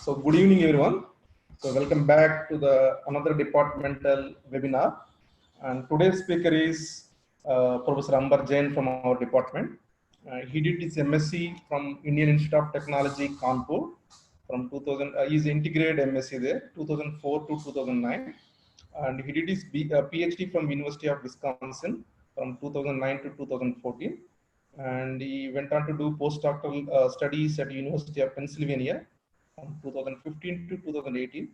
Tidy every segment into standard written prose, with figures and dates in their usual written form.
So good evening, everyone. So welcome back to the another departmental webinar. And today's speaker is Professor Ambar Jain from our department. He did his MSc from Indian Institute of Technology, Kanpur, from 2000. He's integrated MSc there, 2004 to 2009. And he did his PhD from University of Wisconsin from 2009 to 2014. And he went on to do postdoctoral studies at University of Pennsylvania from 2015 to 2018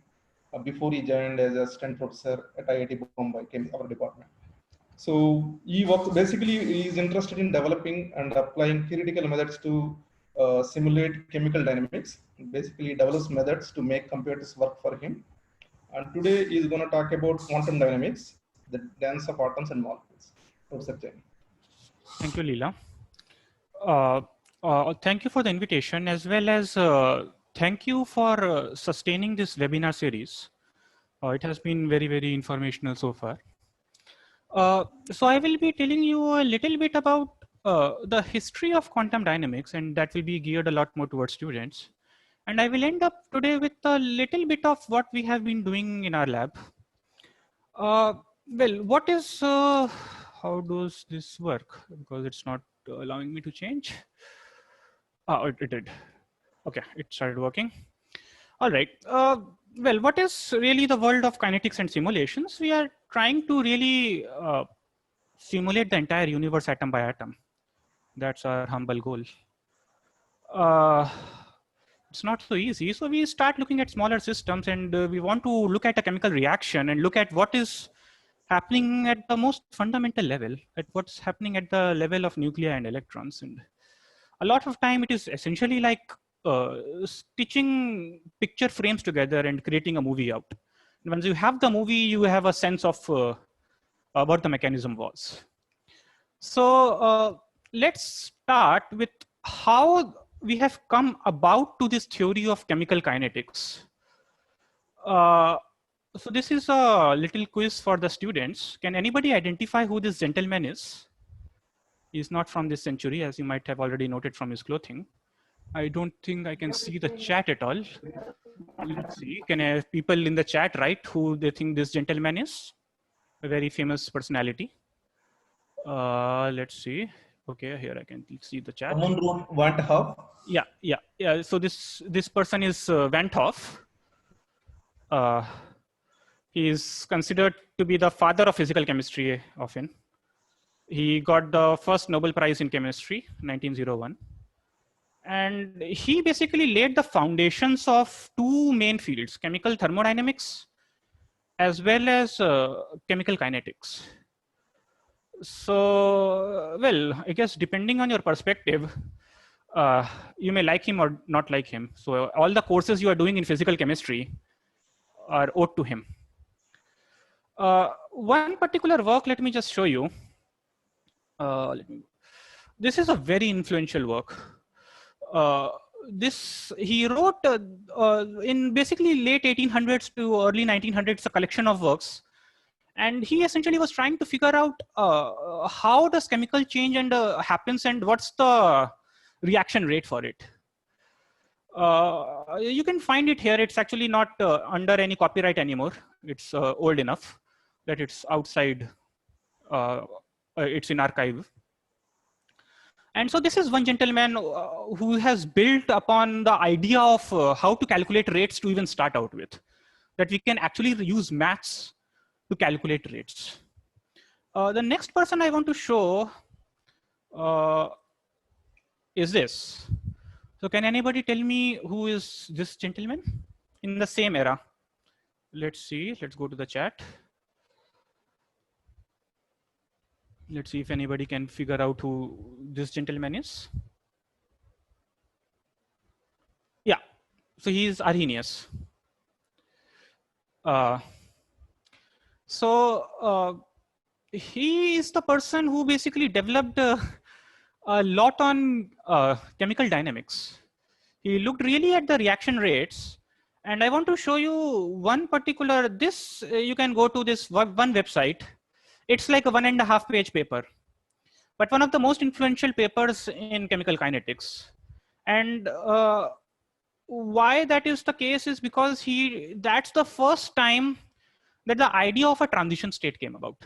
before he joined as assistant professor at IIT Bombay, our department. So he works, basically he is interested in developing and applying theoretical methods to simulate chemical dynamics. Basically develops methods to make computers work for him. And today he is going to talk about quantum dynamics, the dance of atoms and molecules. Professor Jain. Thank you, Leela. Thank you for the invitation, as well as thank you for sustaining this webinar series. It has been very, very informational so far. So I will be telling you a little bit about the history of quantum dynamics, and that will be geared a lot more towards students. And I will end up today with a little bit of what we have been doing in our lab. Well, what is, how does this work? Because it's not allowing me to change. Oh, it did. Okay, it started working. All right. Well, what is really the world of kinetics and simulations? We are trying to really simulate the entire universe atom by atom. That's our humble goal. It's not so easy. So we start looking at smaller systems, and we want to look at a chemical reaction and look at what is happening at the most fundamental level, at what's happening at the level of nuclei and electrons. And a lot of time it is essentially like stitching picture frames together and creating a movie out. And once you have the movie, you have a sense of what the mechanism was. So let's start with how we have come about to this theory of chemical kinetics. So this is a little quiz for the students. Can anybody identify who this gentleman is? He's not from this century, as you might have already noted from his clothing. I don't think I can see the chat at all. Let's see, can I have people in the chat write who they think this gentleman is? A very famous personality. Let's see. Okay, here I can see the chat. Someone wrote Van Hoff. Yeah. So this person is Van Hoff. He is considered to be the father of physical chemistry often. He got the first Nobel Prize in chemistry, 1901. And he basically laid the foundations of two main fields, chemical thermodynamics, as well as chemical kinetics. So, well, I guess depending on your perspective, you may like him or not like him. So all the courses you are doing in physical chemistry are owed to him. One particular work, let me just show you. This is a very influential work. He wrote in basically late 1800s to early 1900s, a collection of works. And he essentially was trying to figure out how does chemical change and happens and what's the reaction rate for it. You can find it here. It's actually not under any copyright anymore. It's old enough that it's outside, it's in archive. And so this is one gentleman who has built upon the idea of how to calculate rates to even start out with, that we can actually use maths to calculate rates. The next person I want to show is this. So can anybody tell me who is this gentleman in the same era? Let's see, let's go to the chat. Let's see if anybody can figure out who this gentleman is. Yeah, so he is Arrhenius. He is the person who basically developed a lot on chemical dynamics. He looked really at the reaction rates. And I want to show you one particular, you can go to this one website. It's like a 1.5 page paper, but one of the most influential papers in chemical kinetics. And why that is the case is because that's the first time that the idea of a transition state came about.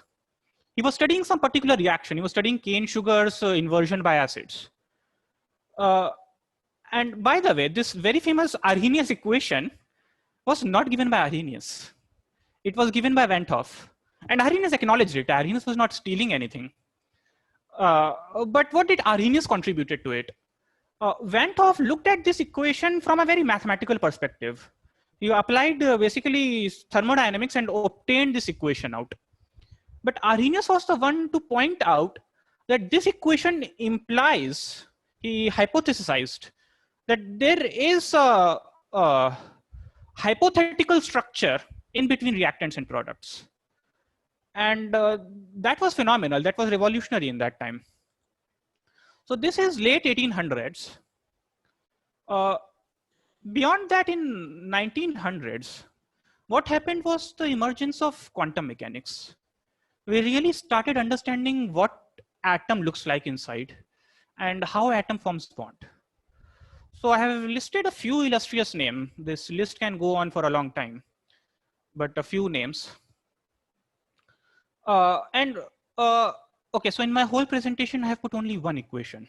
He was studying some particular reaction. He was studying cane sugars inversion by acids. And by the way, this very famous Arrhenius equation was not given by Arrhenius. It was given by Van 't Hoff. And Arrhenius acknowledged it. Arrhenius was not stealing anything. But what did Arrhenius contributed to it? Van 't Hoff looked at this equation from a very mathematical perspective. He applied basically thermodynamics and obtained this equation out. But Arrhenius was the one to point out that this equation implies, he hypothesized, that there is a hypothetical structure in between reactants and products. And that was phenomenal. That was revolutionary in that time. So this is late 1800s. Beyond that, in 1900s, what happened was the emergence of quantum mechanics. We really started understanding what atom looks like inside and how atom forms bond. So I have listed a few illustrious names. This list can go on for a long time, but a few names. Okay, so in my whole presentation, I have put only one equation,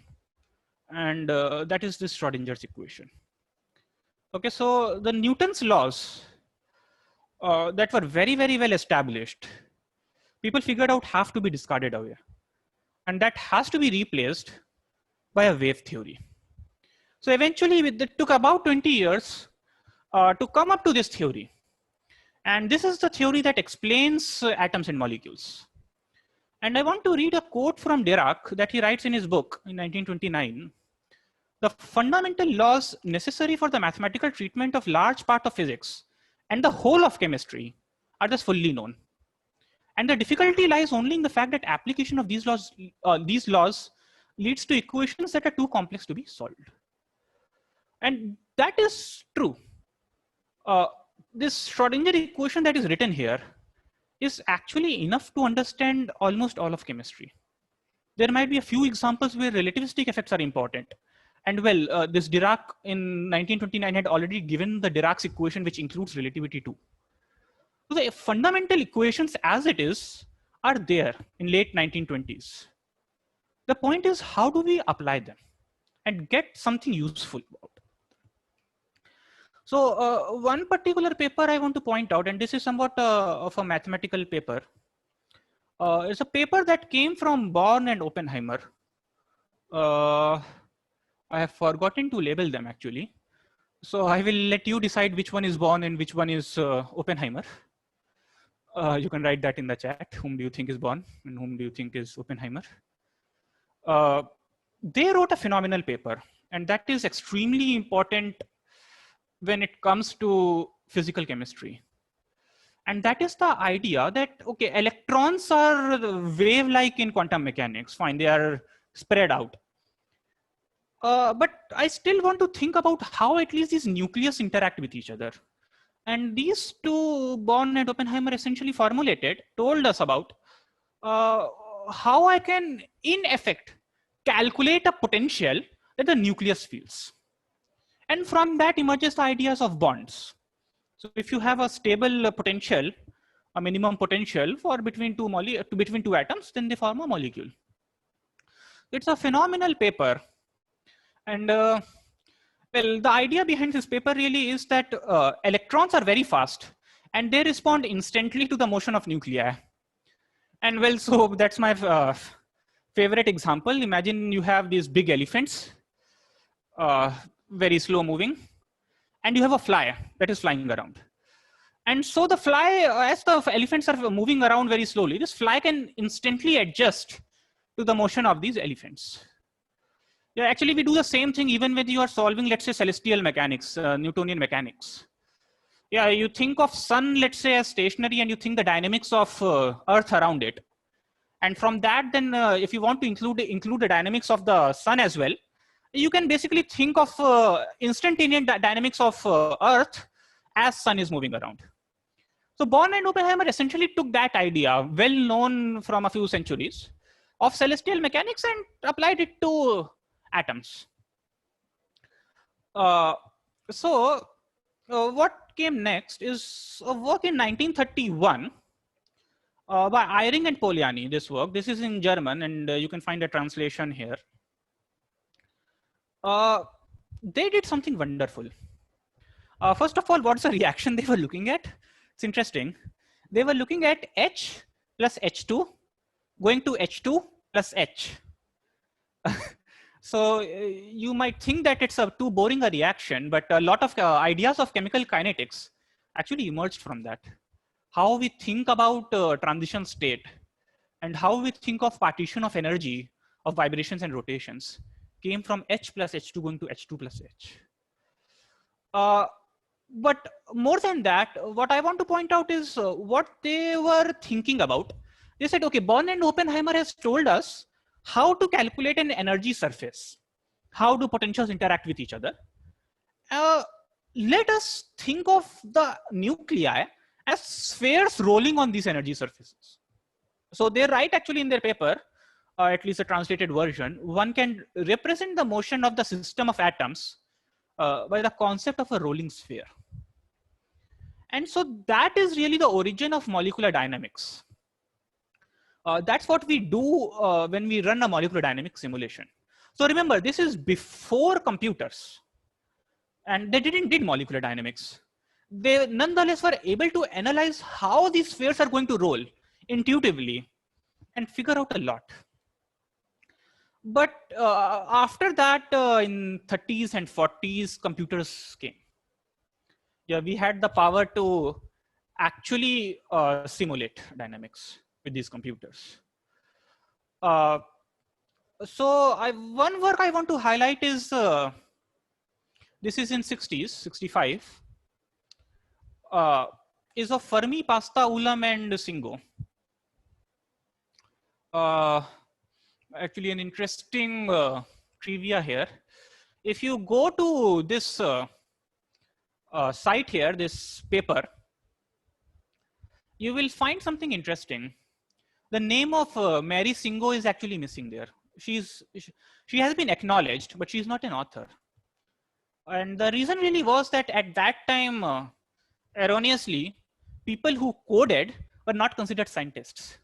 and that is this Schrodinger's equation. Okay, so the Newton's laws that were very, very well established, people figured out have to be discarded away. And that has to be replaced by a wave theory. So eventually it took about 20 years to come up to this theory. And this is the theory that explains atoms and molecules. And I want to read a quote from Dirac that he writes in his book in 1929. The fundamental laws necessary for the mathematical treatment of large part of physics and the whole of chemistry are thus fully known. And the difficulty lies only in the fact that application of these laws leads to equations that are too complex to be solved. And that is true. This Schrodinger equation that is written here is actually enough to understand almost all of chemistry. There might be a few examples where relativistic effects are important. And well, this Dirac in 1929 had already given the Dirac's equation, which includes relativity too. So the fundamental equations as it is are there in late 1920s. The point is, how do we apply them and get something useful out? So one particular paper I want to point out, and this is somewhat of a mathematical paper. It's a paper that came from Born and Oppenheimer. I have forgotten to label them actually. So I will let you decide which one is Born and which one is Oppenheimer. You can write that in the chat. Whom do you think is Born and whom do you think is Oppenheimer? They wrote a phenomenal paper, and that is extremely important when it comes to physical chemistry. And that is the idea that, okay, electrons are wave-like in quantum mechanics. Fine, they are spread out. But I still want to think about how at least these nucleus interact with each other. And these two, Born and Oppenheimer, essentially told us about how I can, in effect, calculate a potential that the nucleus feels. And from that emerges the ideas of bonds. So if you have a stable potential, a minimum potential for between two atoms, then they form a molecule. It's a phenomenal paper. And well, the idea behind this paper really is that electrons are very fast and they respond instantly to the motion of nuclei. And well, so that's my favorite example. Imagine you have these big elephants, very slow moving, and you have a fly that is flying around. And so the fly, as the elephants are moving around very slowly, this fly can instantly adjust to the motion of these elephants. Yeah, actually we do the same thing even when you are solving, let's say, celestial mechanics, Newtonian mechanics. Yeah, you think of sun, let's say, as stationary, and you think the dynamics of Earth around it. And from that, then if you want to include the dynamics of the sun as well, you can basically think of instantaneous dynamics of Earth as sun is moving around. So Born and Oppenheimer essentially took that idea, well known from a few centuries, of celestial mechanics and applied it to atoms. So what came next is a work in 1931 by Eyring and Poliani. This work, this is in German, and you can find a translation here. They did something wonderful. First of all, what's the reaction they were looking at? It's interesting. They were looking at H plus H2 going to H2 plus H. So you might think that it's too boring a reaction, but a lot of ideas of chemical kinetics actually emerged from that. How we think about transition state and how we think of partition of energy of vibrations and rotations came from H plus H2 going to H2 plus H. But more than that, what I want to point out is what they were thinking about. They said, okay, Born and Oppenheimer has told us how to calculate an energy surface. How do potentials interact with each other? Let us think of the nuclei as spheres rolling on these energy surfaces. So they write actually in their paper, at least a translated version, one can represent the motion of the system of atoms by the concept of a rolling sphere. And so that is really the origin of molecular dynamics. That's what we do when we run a molecular dynamics simulation. So remember, this is before computers. And they didn't did molecular dynamics. They nonetheless were able to analyze how these spheres are going to roll intuitively and figure out a lot. But after that, in 30s and 40s, computers came. Yeah, we had the power to actually simulate dynamics with these computers. So one work I want to highlight is, this is in 60s, 65, is of Fermi, Pasta, Ulam, and Singo. Actually, an interesting trivia here. If you go to this site here, this paper, you will find something interesting. The name of Mary Singo is actually missing there. She has been acknowledged, but she's not an author. And the reason really was that at that time, erroneously, people who coded were not considered scientists.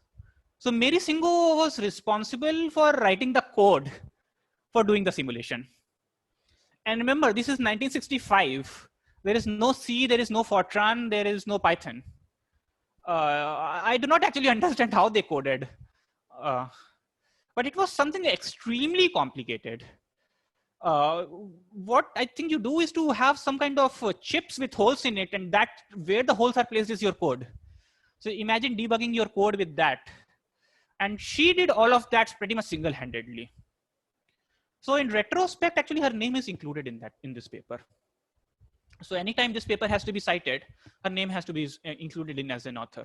So Mary Singo was responsible for writing the code for doing the simulation. And remember, this is 1965. There is no C, there is no Fortran, there is no Python. I do not actually understand how they coded, but it was something extremely complicated. What I think you do is to have some kind of chips with holes in it, and that where the holes are placed is your code. So imagine debugging your code with that. And she did all of that pretty much single-handedly. So in retrospect, actually her name is included in this paper. So anytime this paper has to be cited, her name has to be included in as an author.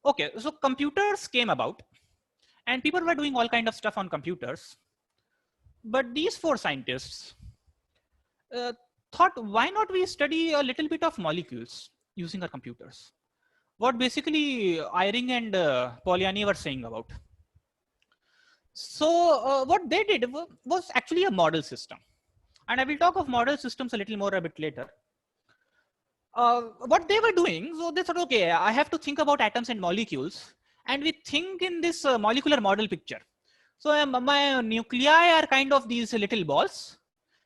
Okay, so computers came about and people were doing all kind of stuff on computers. But these four scientists thought, why not we study a little bit of molecules using our computers? What basically Eyring and Poliani were saying about. So what they did was actually a model system. And I will talk of model systems a little more a bit later. What they were doing, so they thought, okay, I have to think about atoms and molecules. And we think in this molecular model picture. So my nuclei are kind of these little balls.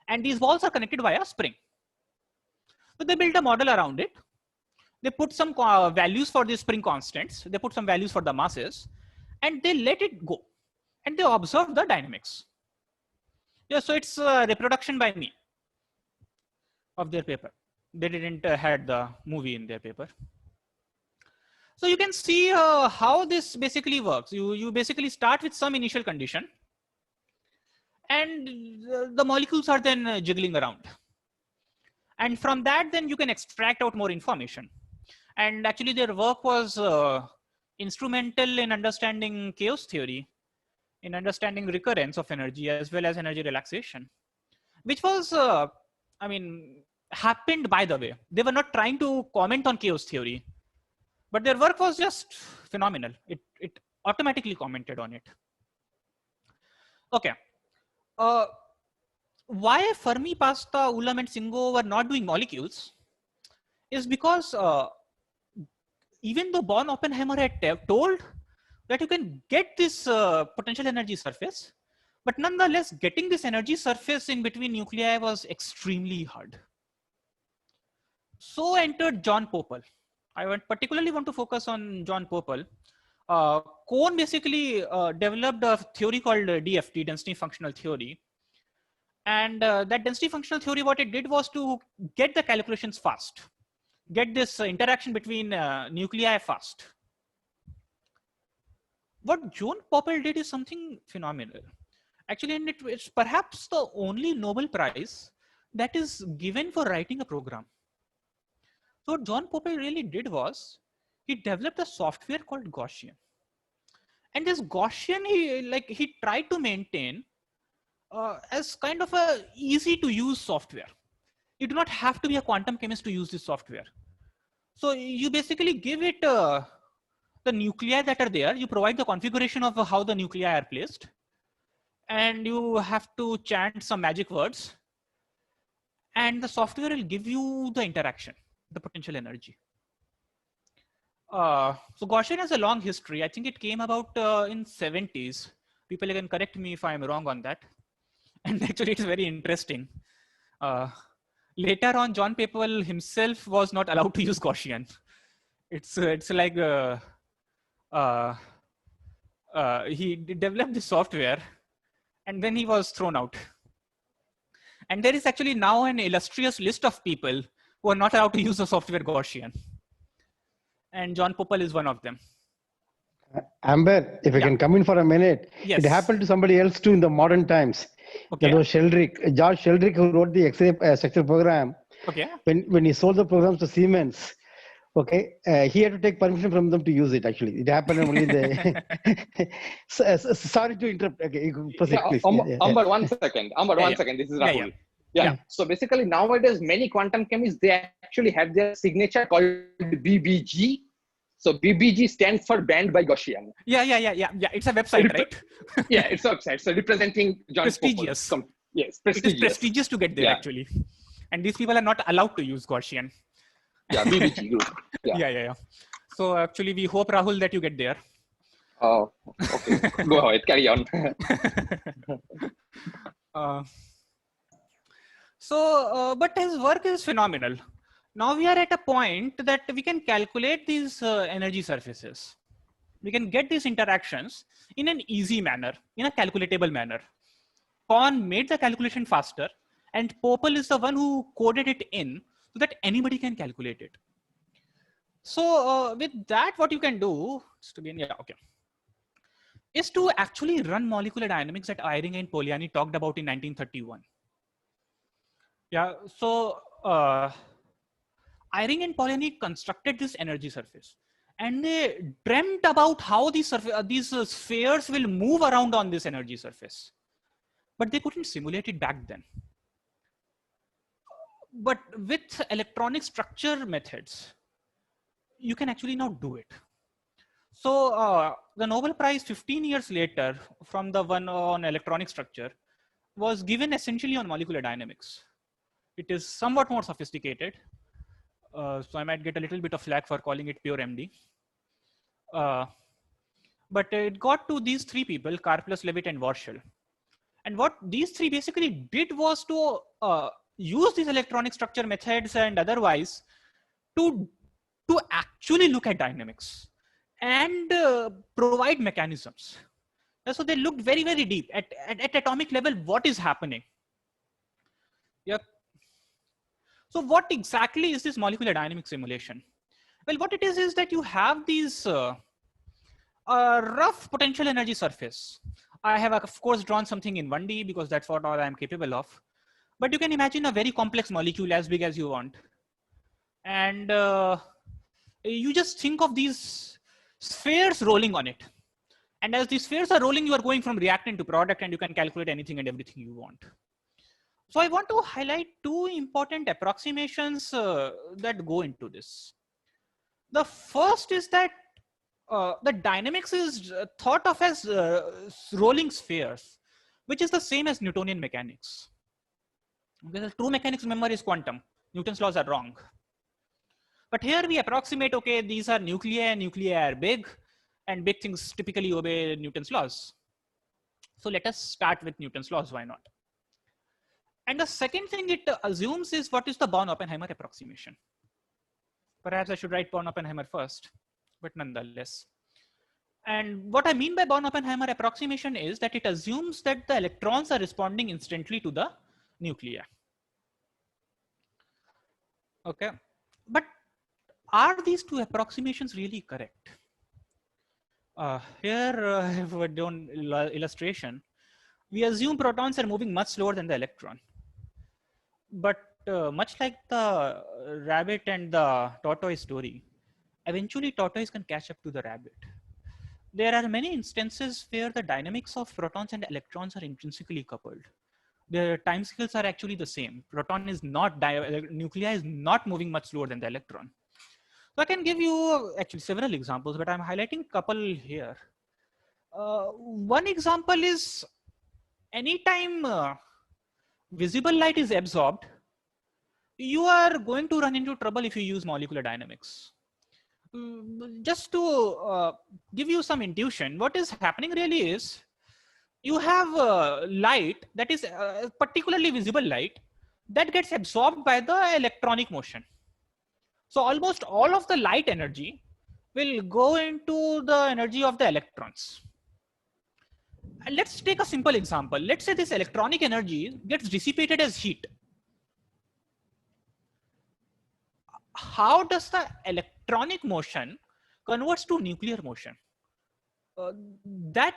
And these balls are connected via a spring. So they built a model around it. They put some values for the spring constants. They put some values for the masses. And they let it go. And they observe the dynamics. Yeah, so it's a reproduction by me of their paper. They didn't had the movie in their paper. So you can see how this basically works. You basically start with some initial condition. And the molecules are then jiggling around. And from that, then you can extract out more information. And actually their work was instrumental in understanding chaos theory, in understanding recurrence of energy as well as energy relaxation, which was, happened by the way. They were not trying to comment on chaos theory, but their work was just phenomenal. It automatically commented on it. Okay. why Fermi, Pasta, Ulam, and Singo were not doing molecules is because even though Born Oppenheimer had told that you can get this potential energy surface, but nonetheless, getting this energy surface in between nuclei was extremely hard. So entered John Pople. I particularly want to focus on John Pople. Kohn basically developed a theory called DFT, density functional theory. And that density functional theory, what it did was to get the calculations fast, get this interaction between nuclei fast. What John Pople did is something phenomenal. Actually, and it's perhaps the only Nobel Prize that is given for writing a program. So what John Pople really did was, he developed a software called Gaussian. And this Gaussian, he tried to maintain as kind of a easy to use software. You do not have to be a quantum chemist to use this software. So you basically give it the nuclei that are there. You provide the configuration of how the nuclei are placed. And you have to chant some magic words. And the software will give you the interaction, the potential energy. So Gaussian has a long history. I think it came about in 70s. People can correct me if I'm wrong on that. And actually it's very interesting. Later on, John Pople himself was not allowed to use Gaussian. It's like he developed the software and then he was thrown out. And there is actually now an illustrious list of people who are not allowed to use the software Gaussian. And John Pople is one of them. Amber, if I can come in for a minute. Yes. It happened to somebody else too in the modern times. Okay. That was Sheldrick, George Sheldrick, who wrote the X-ray structure program. Okay. When he sold the programs to Siemens, okay, he had to take permission from them to use it. Actually, it happened only in the. Sorry to interrupt. Okay, you can proceed, please. Amber, 1 second. Amber, 1 second. This is Rahul. Yeah. So basically, nowadays, many quantum chemists, they actually have their signature called BBG. So BBG stands for banned by Gaussian. Yeah. It's a website, right? Yeah, it's a website. So representing John prestigious. Pople. Yes, prestigious. It is prestigious to get there, actually. And these people are not allowed to use Gaussian. Yeah, BBG group. Yeah. So actually, we hope, Rahul, that you get there. Oh, okay. Go ahead, carry on. But his work is phenomenal. Now we are at a point that we can calculate these energy surfaces. We can get these interactions in an easy manner, in a calculatable manner. Kohn made the calculation faster, and Pople is the one who coded it in so that anybody can calculate it. So with that, what you can do is to actually run molecular dynamics that Eyring and Poliani talked about in 1931. Yeah, so Eyring and Poliani constructed this energy surface, and they dreamt about how these spheres will move around on this energy surface, but they couldn't simulate it back then. But with electronic structure methods, you can actually now do it. So the Nobel Prize 15 years later from the one on electronic structure was given essentially on molecular dynamics. It is somewhat more sophisticated. So I might get a little bit of flack for calling it pure MD. But it got to these three people, Karplus, Levitt, and Warshel. And what these three basically did was to use these electronic structure methods and otherwise to actually look at dynamics and provide mechanisms. And so they looked very, very deep at atomic level, what is happening. Yep. So what exactly is this molecular dynamic simulation? Well, what it is that you have these rough potential energy surface. I have, of course, drawn something in 1D because that's what all I'm capable of. But you can imagine a very complex molecule as big as you want. And you just think of these spheres rolling on it. And as these spheres are rolling, you are going from reactant to product, and you can calculate anything and everything you want. So I want to highlight two important approximations that go into this. The first is that the dynamics is thought of as rolling spheres, which is the same as Newtonian mechanics. Because true mechanics, remember, is quantum. Newton's laws are wrong. But here we approximate, okay, these are nuclei, and nuclei are big, and big things typically obey Newton's laws. So let us start with Newton's laws, why not? And the second thing it assumes is what is the Born-Oppenheimer approximation. Perhaps I should write Born-Oppenheimer first, but nonetheless. And what I mean by Born-Oppenheimer approximation is that it assumes that the electrons are responding instantly to the nuclei. Okay, but are these two approximations really correct? Here I have done illustration. We assume protons are moving much slower than the electron. But much like the rabbit and the tortoise story, eventually tortoise can catch up to the rabbit. There are many instances where the dynamics of protons and electrons are intrinsically coupled. The time scales are actually the same. Proton is not, nuclei is not moving much slower than the electron. So I can give you actually several examples, but I'm highlighting a couple here. One example is anytime visible light is absorbed, you are going to run into trouble if you use molecular dynamics. Just to give you some intuition, what is happening really is you have light that is particularly visible light that gets absorbed by the electronic motion. So almost all of the light energy will go into the energy of the electrons. And let's take a simple example. Let's say this electronic energy gets dissipated as heat. How does the electronic motion converts to nuclear motion? That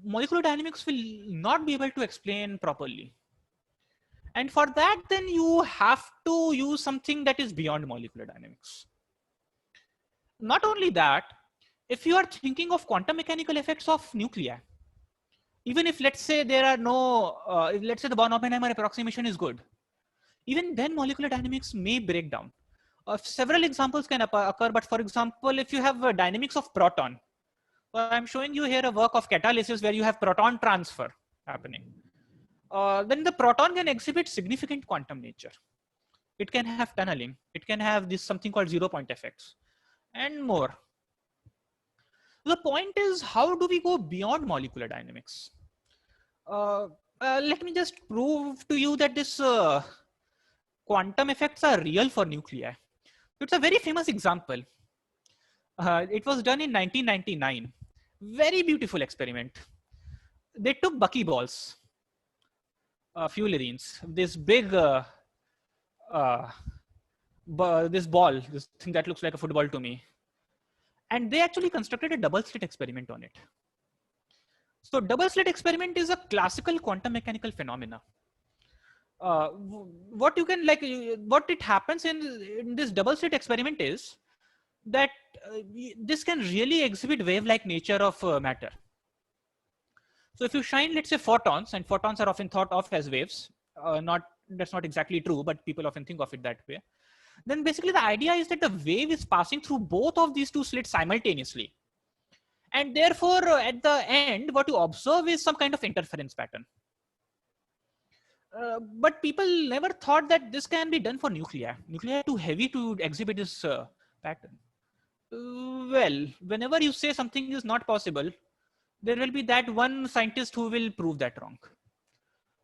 molecular dynamics will not be able to explain properly. And for that, then you have to use something that is beyond molecular dynamics. Not only that, if you are thinking of quantum mechanical effects of nuclei, even if let's say there are no, let's say the Born-Oppenheimer approximation is good, even then molecular dynamics may break down. Several examples can occur, but for example, if you have dynamics of proton, I'm showing you here a work of catalysis where you have proton transfer happening. Then the proton can exhibit significant quantum nature. It can have tunneling. It can have this something called 0-point effects and more. The point is, how do we go beyond molecular dynamics? Let me just prove to you that this quantum effects are real for nuclei. It's a very famous example. It was done in 1999. Very beautiful experiment. They took buckyballs, fullerenes, this big, this ball, this thing that looks like a football to me. And they actually constructed a double slit experiment on it. So double slit experiment is a classical quantum mechanical phenomena. What you can what it happens in this double slit experiment is that this can really exhibit wave-like nature of matter. So if you shine, let's say, photons, and photons are often thought of as waves, that's not exactly true, but people often think of it that way. Then basically the idea is that the wave is passing through both of these two slits simultaneously. And therefore, at the end, what you observe is some kind of interference pattern. But people never thought that this can be done for nuclei. Nuclei are too heavy to exhibit this pattern. Well, whenever you say something is not possible, there will be that one scientist who will prove that wrong.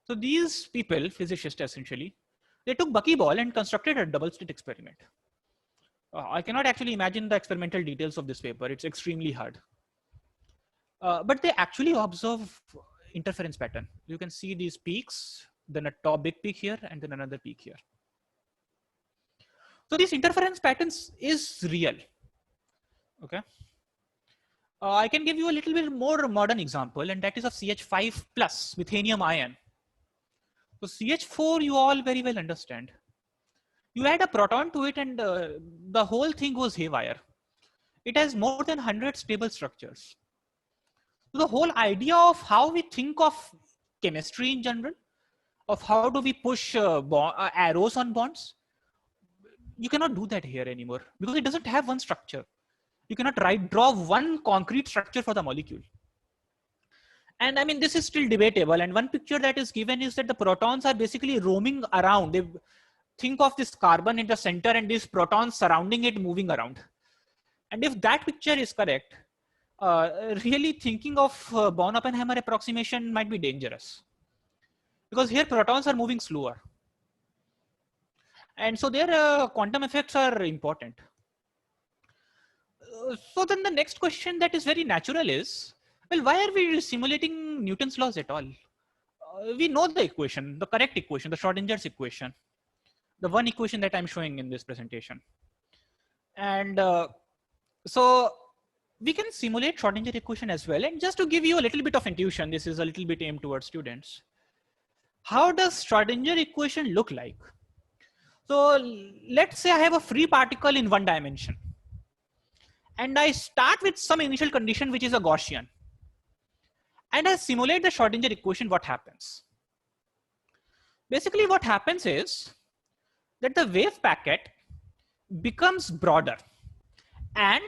So these people, physicists essentially, they took buckyball and constructed a double slit experiment. I cannot actually imagine the experimental details of this paper. It's extremely hard. But they actually observe interference pattern. You can see these peaks, then a top big peak here, and then another peak here. So these interference patterns is real. Okay. I can give you a little bit more modern example, and that is of CH5 plus methanium ion. So CH4 you all very well understand. You add a proton to it and the whole thing goes haywire. It has more than 100 stable structures. So the whole idea of how we think of chemistry in general, of how do we push arrows on bonds, you cannot do that here anymore because it doesn't have one structure. You cannot draw one concrete structure for the molecule. And I mean, this is still debatable. And one picture that is given is that the protons are basically roaming around. They think of this carbon in the center and these protons surrounding it moving around. And if that picture is correct, really thinking of Born-Oppenheimer approximation might be dangerous. Because here protons are moving slower. And so their quantum effects are important. So then the next question that is very natural is, well, why are we simulating Newton's laws at all? We know the equation, the correct equation, the Schrodinger's equation, the one equation that I'm showing in this presentation. And so we can simulate Schrodinger equation as well. And just to give you a little bit of intuition, this is a little bit aimed towards students. How does Schrodinger equation look like? So let's say I have a free particle in one dimension. And I start with some initial condition, which is a Gaussian. And I simulate the Schrodinger equation, what happens? Basically what happens is that the wave packet becomes broader and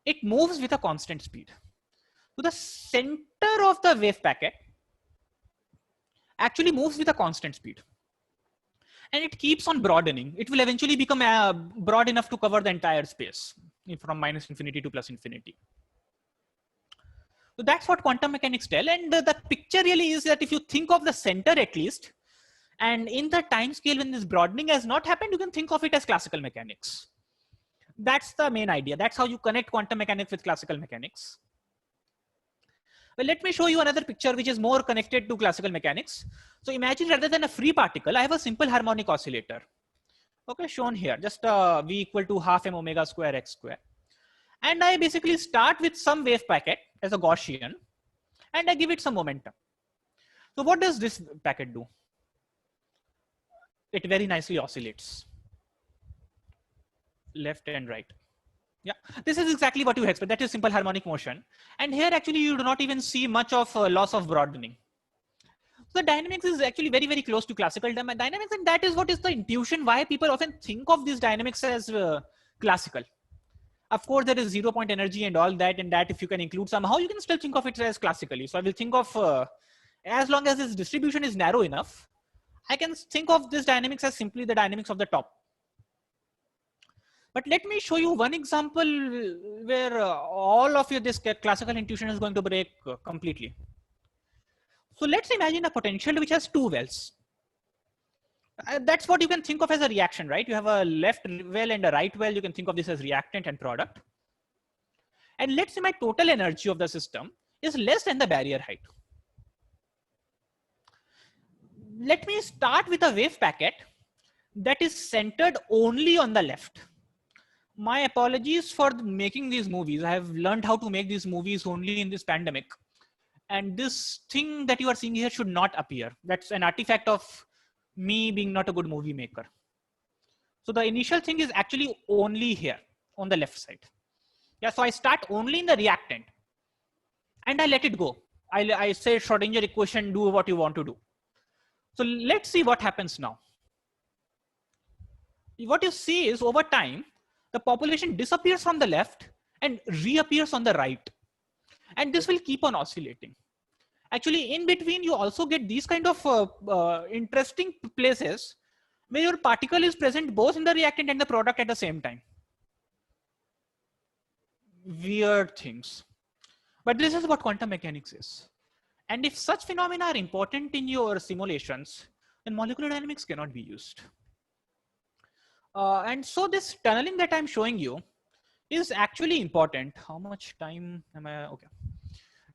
it moves with a constant speed. So the center of the wave packet actually moves with a constant speed. And it keeps on broadening. It will eventually become broad enough to cover the entire space from -infinity to +infinity. So that's what quantum mechanics tell. And the picture really is that if you think of the center at least, and in the time scale when this broadening has not happened, you can think of it as classical mechanics. That's the main idea. That's how you connect quantum mechanics with classical mechanics. Well, let me show you another picture which is more connected to classical mechanics. So imagine rather than a free particle, I have a simple harmonic oscillator. Okay, shown here, just V equal to half m omega square x square. And I basically start with some wave packet as a Gaussian, and I give it some momentum. So what does this packet do? It very nicely oscillates. Left and right. Yeah, this is exactly what you expect. That is simple harmonic motion. And here actually you do not even see much of loss of broadening. So the dynamics is actually very, very close to classical dynamics. And that is what is the intuition why people often think of these dynamics as classical. Of course, there is 0 point energy and all that, and that if you can include somehow, you can still think of it as classically. So I will think of, as long as this distribution is narrow enough, I can think of this dynamics as simply the dynamics of the top. But let me show you one example where all of this classical intuition is going to break completely. So let's imagine a potential which has two wells. That's what you can think of as a reaction, right? You have a left well and a right well. You can think of this as reactant and product. And let's say my total energy of the system is less than the barrier height. Let me start with a wave packet that is centered only on the left. My apologies for making these movies. I have learned how to make these movies only in this pandemic. And this thing that you are seeing here should not appear. That's an artifact of me being not a good movie maker. So the initial thing is actually only here on the left side. Yeah, so I start only in the reactant and I let it go. I say Schrodinger equation, do what you want to do. So let's see what happens now. What you see is over time, the population disappears from the left and reappears on the right. And this will keep on oscillating. Actually, in between, you also get these kind of interesting places where your particle is present both in the reactant and the product at the same time. Weird things. But this is what quantum mechanics is. And if such phenomena are important in your simulations, then molecular dynamics cannot be used. And so this tunneling that I'm showing you is actually important. How much time am I? Okay.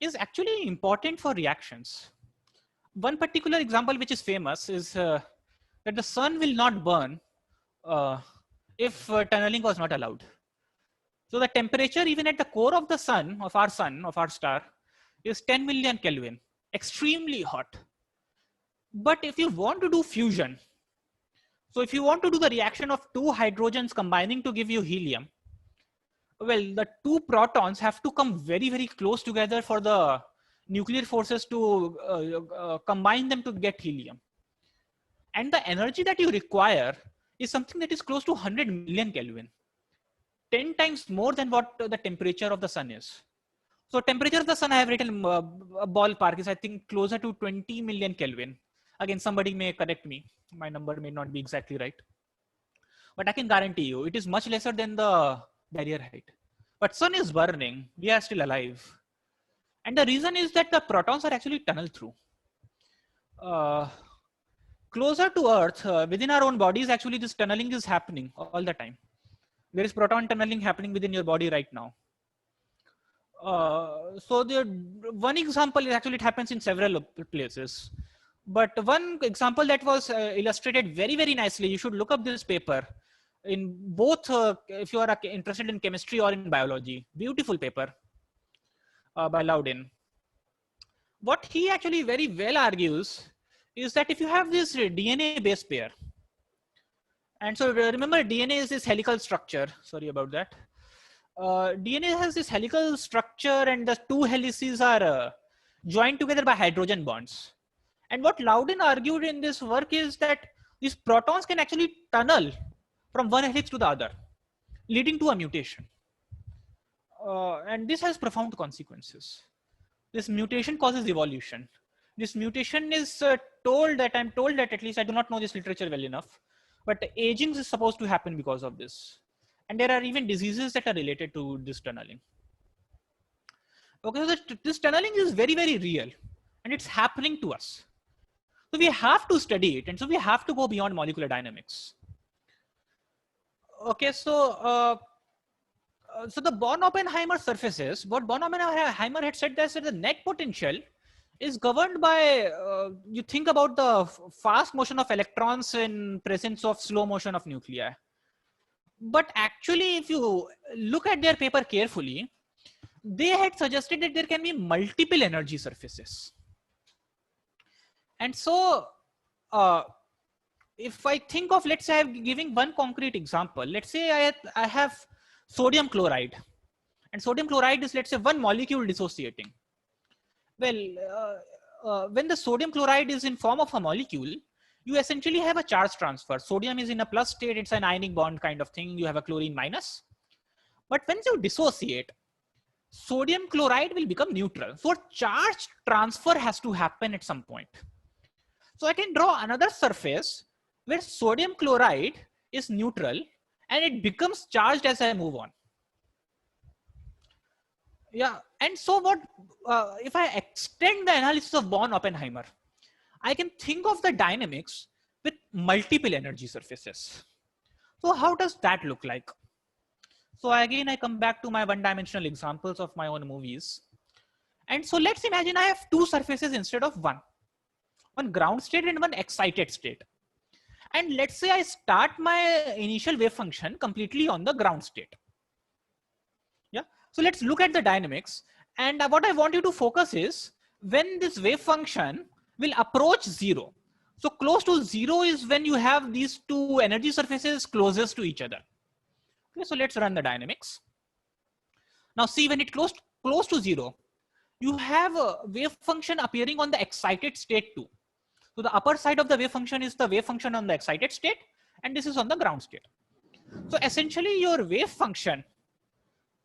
Is actually important for reactions. One particular example which is famous is that the sun will not burn if tunneling was not allowed. So the temperature even at the core of the sun, of our star, is 10 million Kelvin, extremely hot. But if you want to do fusion, so if you want to do the reaction of two hydrogens combining to give you helium, well, the two protons have to come very, very close together for the nuclear forces to combine them to get helium. And the energy that you require is something that is close to 100 million Kelvin, 10 times more than what the temperature of the sun is. So temperature of the sun, I have written a ballpark is I think closer to 20 million Kelvin. Again, somebody may correct me. My number may not be exactly right. But I can guarantee you, it is much lesser than the barrier height. But sun is burning, we are still alive. And the reason is that the protons are actually tunneled through. Closer to Earth, within our own bodies, actually this tunneling is happening all the time. There is proton tunneling happening within your body right now. So the one example is actually it happens in several places. But one example that was illustrated very, very nicely, you should look up this paper in both, if you are interested in chemistry or in biology. Beautiful paper by Loudon. What he actually very well argues is that if you have this DNA base pair, and so remember DNA is this helical structure, sorry about that. DNA has this helical structure and the two helices are joined together by hydrogen bonds. And what Loudon argued in this work is that these protons can actually tunnel from one helix to the other, leading to a mutation. And this has profound consequences. This mutation causes evolution. This mutation is I'm told that at least I do not know this literature well enough, but aging is supposed to happen because of this. And there are even diseases that are related to this tunneling. Okay, so this tunneling is very, very real and it's happening to us. So we have to study it. And so we have to go beyond molecular dynamics. Okay, so so the Born-Oppenheimer surfaces, what Born-Oppenheimer had said that the net potential is governed by, you think about the fast motion of electrons in presence of slow motion of nuclei. But actually, if you look at their paper carefully, they had suggested that there can be multiple energy surfaces. And so, if I think of, let's say I'm giving one concrete example, let's say I have sodium chloride, and sodium chloride is, let's say, one molecule dissociating. Well, when the sodium chloride is in form of a molecule, you essentially have a charge transfer. Sodium is in a plus state, it's an ionic bond kind of thing. You have a chlorine minus. But when you dissociate, sodium chloride will become neutral. So charge transfer has to happen at some point. So I can draw another surface where sodium chloride is neutral and it becomes charged as I move on. Yeah, and so what, if I extend the analysis of Born-Oppenheimer, I can think of the dynamics with multiple energy surfaces. So how does that look like? So again, I come back to my one-dimensional examples of my own movies. And so let's imagine I have two surfaces instead of one ground state and one excited state. And let's say I start my initial wave function completely on the ground state. Yeah. So let's look at the dynamics. And what I want you to focus is when this wave function will approach zero. So close to zero is when you have these two energy surfaces closest to each other. Okay, so let's run the dynamics. Now see, when it close to zero, you have a wave function appearing on the excited state too. So the upper side of the wave function is the wave function on the excited state, and this is on the ground state. So essentially your wave function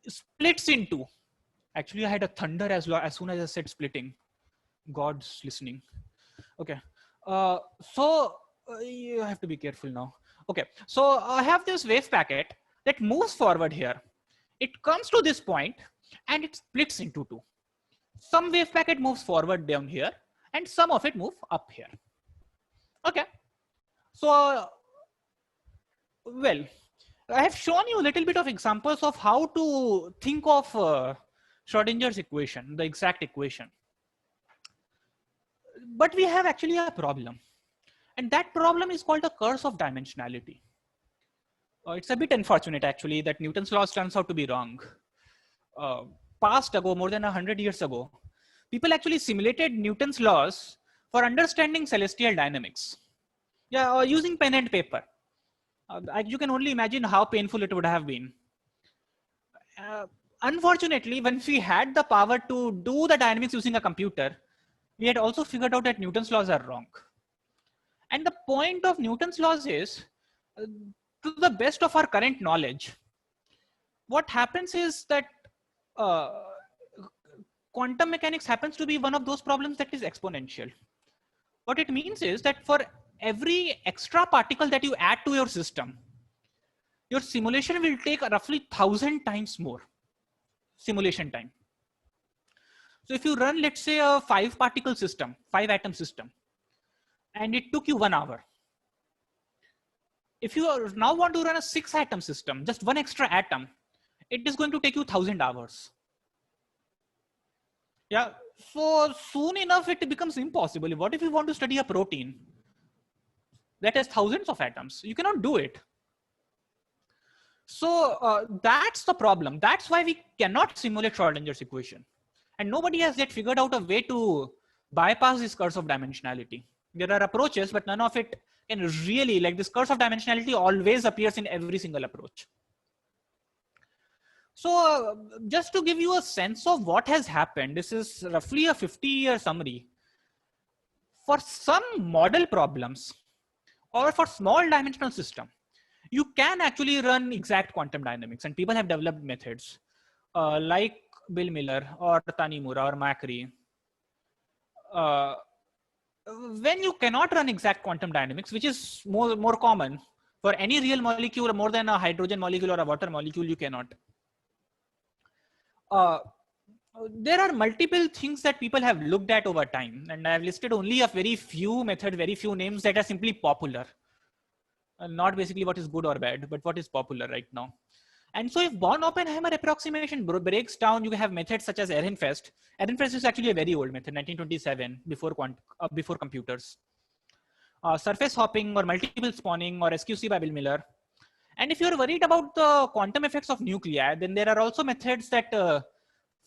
splits into, actually I had a thunder as soon as I said splitting. God's listening. Okay. So you have to be careful now. Okay. So I have this wave packet that moves forward here. It comes to this point and it splits into two. Some wave packet moves forward down here and some of it move up here. Okay. So, well, I have shown you a little bit of examples of how to think of Schrodinger's equation, the exact equation. But we have actually a problem. And that problem is called the curse of dimensionality. It's a bit unfortunate actually that Newton's laws turns out to be wrong. Past ago, more than 100 years ago, people actually simulated Newton's laws for understanding celestial dynamics. Yeah, using pen and paper. You can only imagine how painful it would have been. Unfortunately, when we had the power to do the dynamics using a computer, we had also figured out that Newton's laws are wrong. And the point of Newton's laws is, to the best of our current knowledge, what happens is that quantum mechanics happens to be one of those problems that is exponential. What it means is that for every extra particle that you add to your system, your simulation will take roughly 1,000 times more simulation time. So if you run, let's say, a 5-particle system, 5-atom system, and it took you 1 hour. If you now want to run a 6-atom system, just 1 extra atom, it is going to take you 1,000 hours. Yeah, so soon enough it becomes impossible. What if you want to study a protein that has thousands of atoms? You cannot do it. So that's the problem. That's why we cannot simulate Schrodinger's equation. And nobody has yet figured out a way to bypass this curse of dimensionality. There are approaches, but none of it can really, like this curse of dimensionality always appears in every single approach. So just to give you a sense of what has happened, this is roughly a 50-year summary. For some model problems or for small dimensional system, you can actually run exact quantum dynamics, and people have developed methods like Bill Miller or Tanimura or Macri. When you cannot run exact quantum dynamics, which is more common for any real molecule more than a hydrogen molecule or a water molecule, you cannot. There are multiple things that people have looked at over time, and I have listed only a very few methods, very few names that are simply popular. Not basically what is good or bad, but what is popular right now. And so if Born-Oppenheimer approximation breaks down, you have methods such as Ehrenfest. Ehrenfest is actually a very old method, 1927, before computers. Surface hopping or multiple spawning or SQC by Bill Miller. And if you're worried about the quantum effects of nuclei, then there are also methods that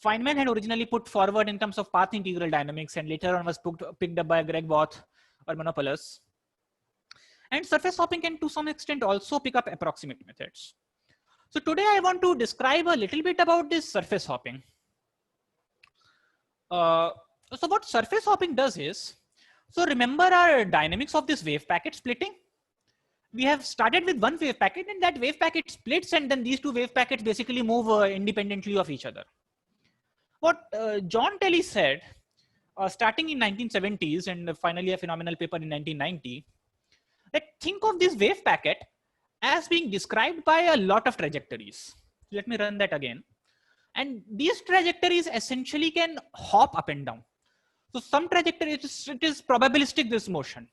Feynman had originally put forward in terms of path integral dynamics, and later on was picked up by Greg Both or Monopoulos. And surface hopping can to some extent also pick up approximate methods. So today I want to describe a little bit about this surface hopping. So what surface hopping does is, so remember our dynamics of this wave packet splitting? We have started with one wave packet, and that wave packet splits, and then these two wave packets basically move independently of each other. What John Telly said, starting in 1970s and finally a phenomenal paper in 1990, that think of this wave packet as being described by a lot of trajectories. Let me run that again. And these trajectories essentially can hop up and down. So some trajectories, it is probabilistic, this motion.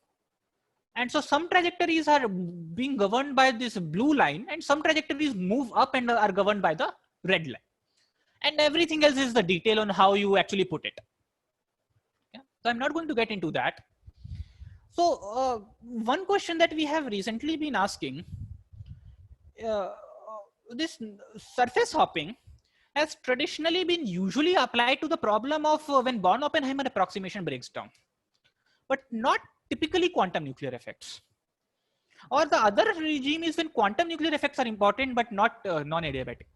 And so some trajectories are being governed by this blue line, and some trajectories move up and are governed by the red line. And everything else is the detail on how you actually put it. Yeah? So I'm not going to get into that. So one question that we have recently been asking, this surface hopping has traditionally been usually applied to the problem of when Born-Oppenheimer approximation breaks down, but not typically quantum nuclear effects. Or the other regime is when quantum nuclear effects are important, but not non-adiabatic.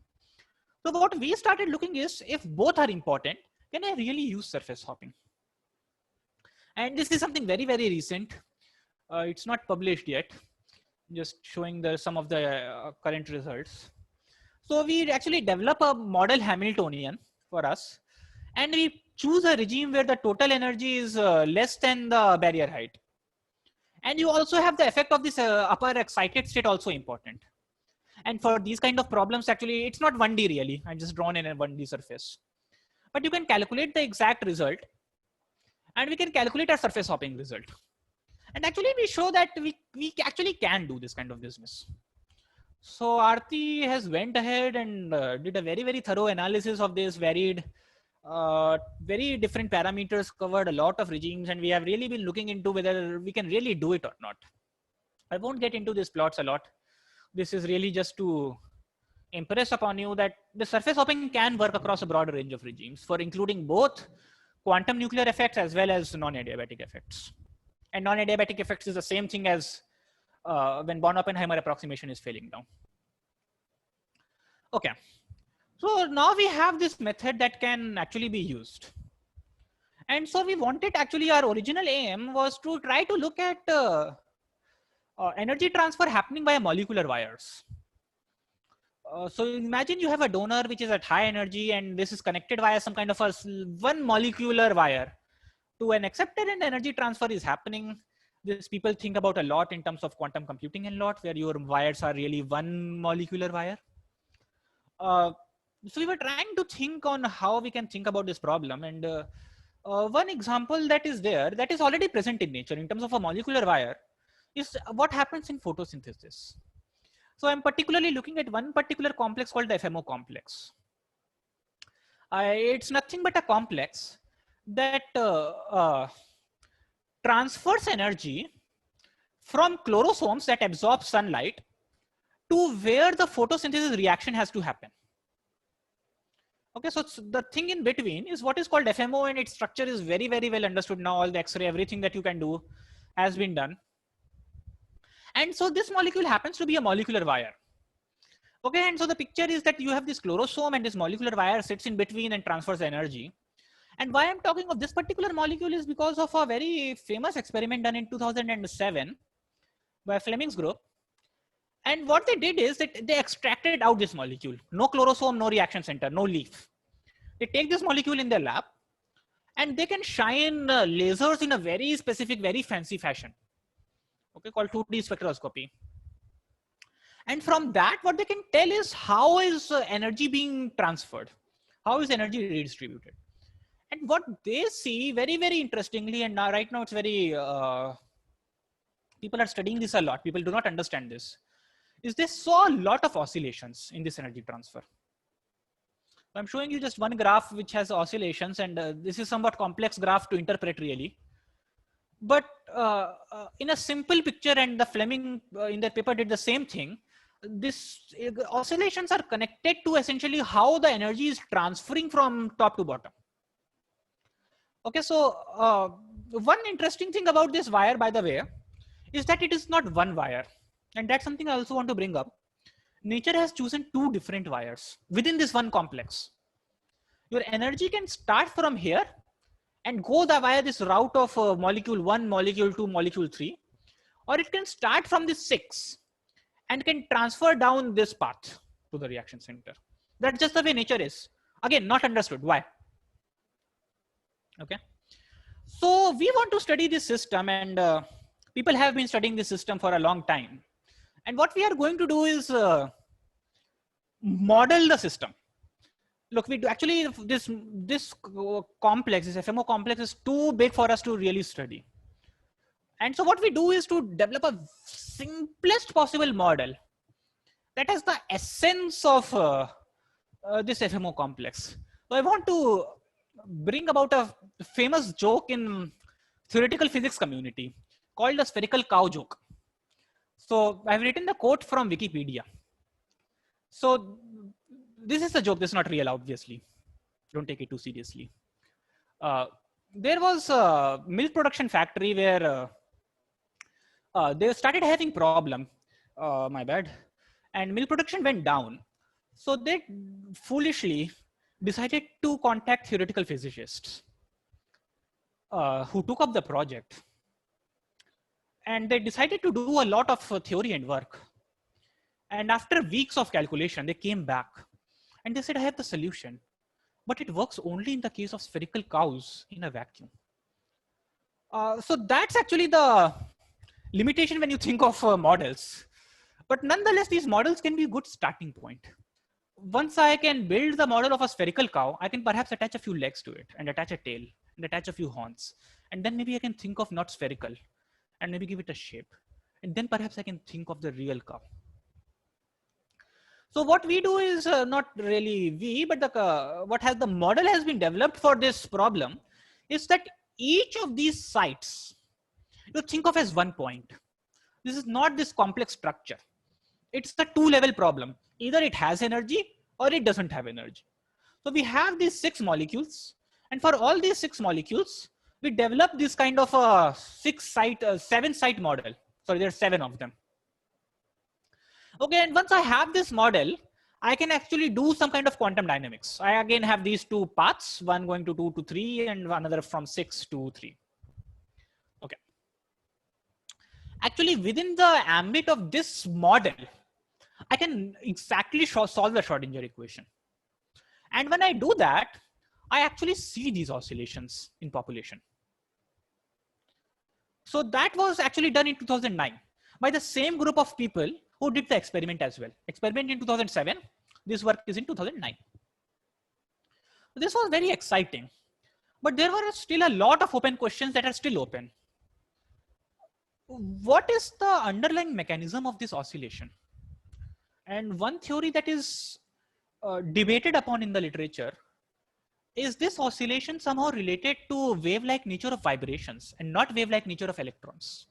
So what we started looking is, if both are important, can I really use surface hopping? And this is something very, very recent. It's not published yet, just showing some of the current results. So we actually develop a model Hamiltonian for us, and we choose a regime where the total energy is less than the barrier height. And you also have the effect of this upper excited state also important. And for these kind of problems, actually, it's not 1D really. I'm just drawn in a 1D surface. But you can calculate the exact result, and we can calculate our surface hopping result. And actually, we show that we actually can do this kind of business. So Aarti has went ahead and did a very, very thorough analysis of this, varied, very different parameters, covered a lot of regimes, and we have really been looking into whether we can really do it or not. I won't get into these plots a lot. This is really just to impress upon you that the surface hopping can work across a broad range of regimes, for including both quantum nuclear effects as well as non-adiabatic effects. And non-adiabatic effects is the same thing as when Born-Oppenheimer approximation is failing down. Okay, so now we have this method that can actually be used. And so we wanted, actually our original aim was to try to look at energy transfer happening via molecular wires. So imagine you have a donor which is at high energy, and this is connected via some kind of a one molecular wire to an acceptor, and energy transfer is happening. This people think about a lot in terms of quantum computing a lot, where your wires are really one molecular wire. So we were trying to think on how we can think about this problem, and one example that is there, that is already present in nature in terms of a molecular wire, is what happens in photosynthesis. So I'm particularly looking at one particular complex called the FMO complex. It's nothing but a complex that transfers energy from chlorosomes that absorb sunlight to where the photosynthesis reaction has to happen. Okay, so the thing in between is what is called FMO, and its structure is very, very well understood now. All the X-ray, everything that you can do has been done. And so this molecule happens to be a molecular wire. Okay, and so the picture is that you have this chlorosome and this molecular wire sits in between and transfers energy. And why I'm talking of this particular molecule is because of a very famous experiment done in 2007 by Fleming's group. And what they did is that they extracted out this molecule. No chlorosome, no reaction center, no leaf. They take this molecule in their lab and they can shine lasers in a very specific, very fancy fashion. Okay, called 2D spectroscopy. And from that, what they can tell is how is energy being transferred? How is energy redistributed? And what they see very, very interestingly, and now, right now it's very, people are studying this a lot. People do not understand this. Is they saw a lot of oscillations in this energy transfer. I'm showing you just one graph which has oscillations, and this is somewhat complex graph to interpret really. But in a simple picture, and the Fleming in their paper did the same thing, this oscillations are connected to essentially how the energy is transferring from top to bottom. Okay, so one interesting thing about this wire, by the way, is that it is not one wire. And that's something I also want to bring up. Nature has chosen two different wires within this one complex. Your energy can start from here and go via this route of molecule 1, molecule 2, molecule 3. Or it can start from this 6 and can transfer down this path to the reaction center. That's just the way nature is. Again, not understood. Why? Okay. So we want to study this system, and people have been studying this system for a long time. And what we are going to do is model the system. Look, we do actually this complex, this FMO complex, is too big for us to really study. And so what we do is to develop a simplest possible model that has the essence of this FMO complex. So I want to bring about a famous joke in theoretical physics community called the spherical cow joke. So I've written the quote from Wikipedia. So this is a joke. This is not real, obviously. Don't take it too seriously. There was a milk production factory where they started having problem. My bad. And milk production went down. So they foolishly decided to contact theoretical physicists who took up the project. And they decided to do a lot of theory and work. And after weeks of calculation, they came back and they said, I have the solution, but it works only in the case of spherical cows in a vacuum. So that's actually the limitation when you think of models. But nonetheless, these models can be a good starting point. Once I can build the model of a spherical cow, I can perhaps attach a few legs to it and attach a tail and attach a few horns. And then maybe I can think of not spherical and maybe give it a shape. And then perhaps I can think of the real cow. So what we do is not really we, but the model has been developed for this problem is that each of these sites you think of as one point. This is not this complex structure. It's a two-level problem. Either it has energy or it doesn't have energy. So we have these 6 molecules, and for all these 6 molecules, we develop this kind of a 7-site model. Sorry, there are 7 of them. Okay, and once I have this model, I can actually do some kind of quantum dynamics. I again have these 2 paths, one going to 2 to 3 and another from 6 to 3. Okay. Actually, within the ambit of this model, I can exactly solve the Schrodinger equation. And when I do that, I actually see these oscillations in population. So that was actually done in 2009 by the same group of people who did the experiment as well. Experiment in 2007, this work is in 2009. This was very exciting, but there were still a lot of open questions that are still open. What is the underlying mechanism of this oscillation? And one theory that is debated upon in the literature is this oscillation somehow related to wave-like nature of vibrations and not wave-like nature of electrons.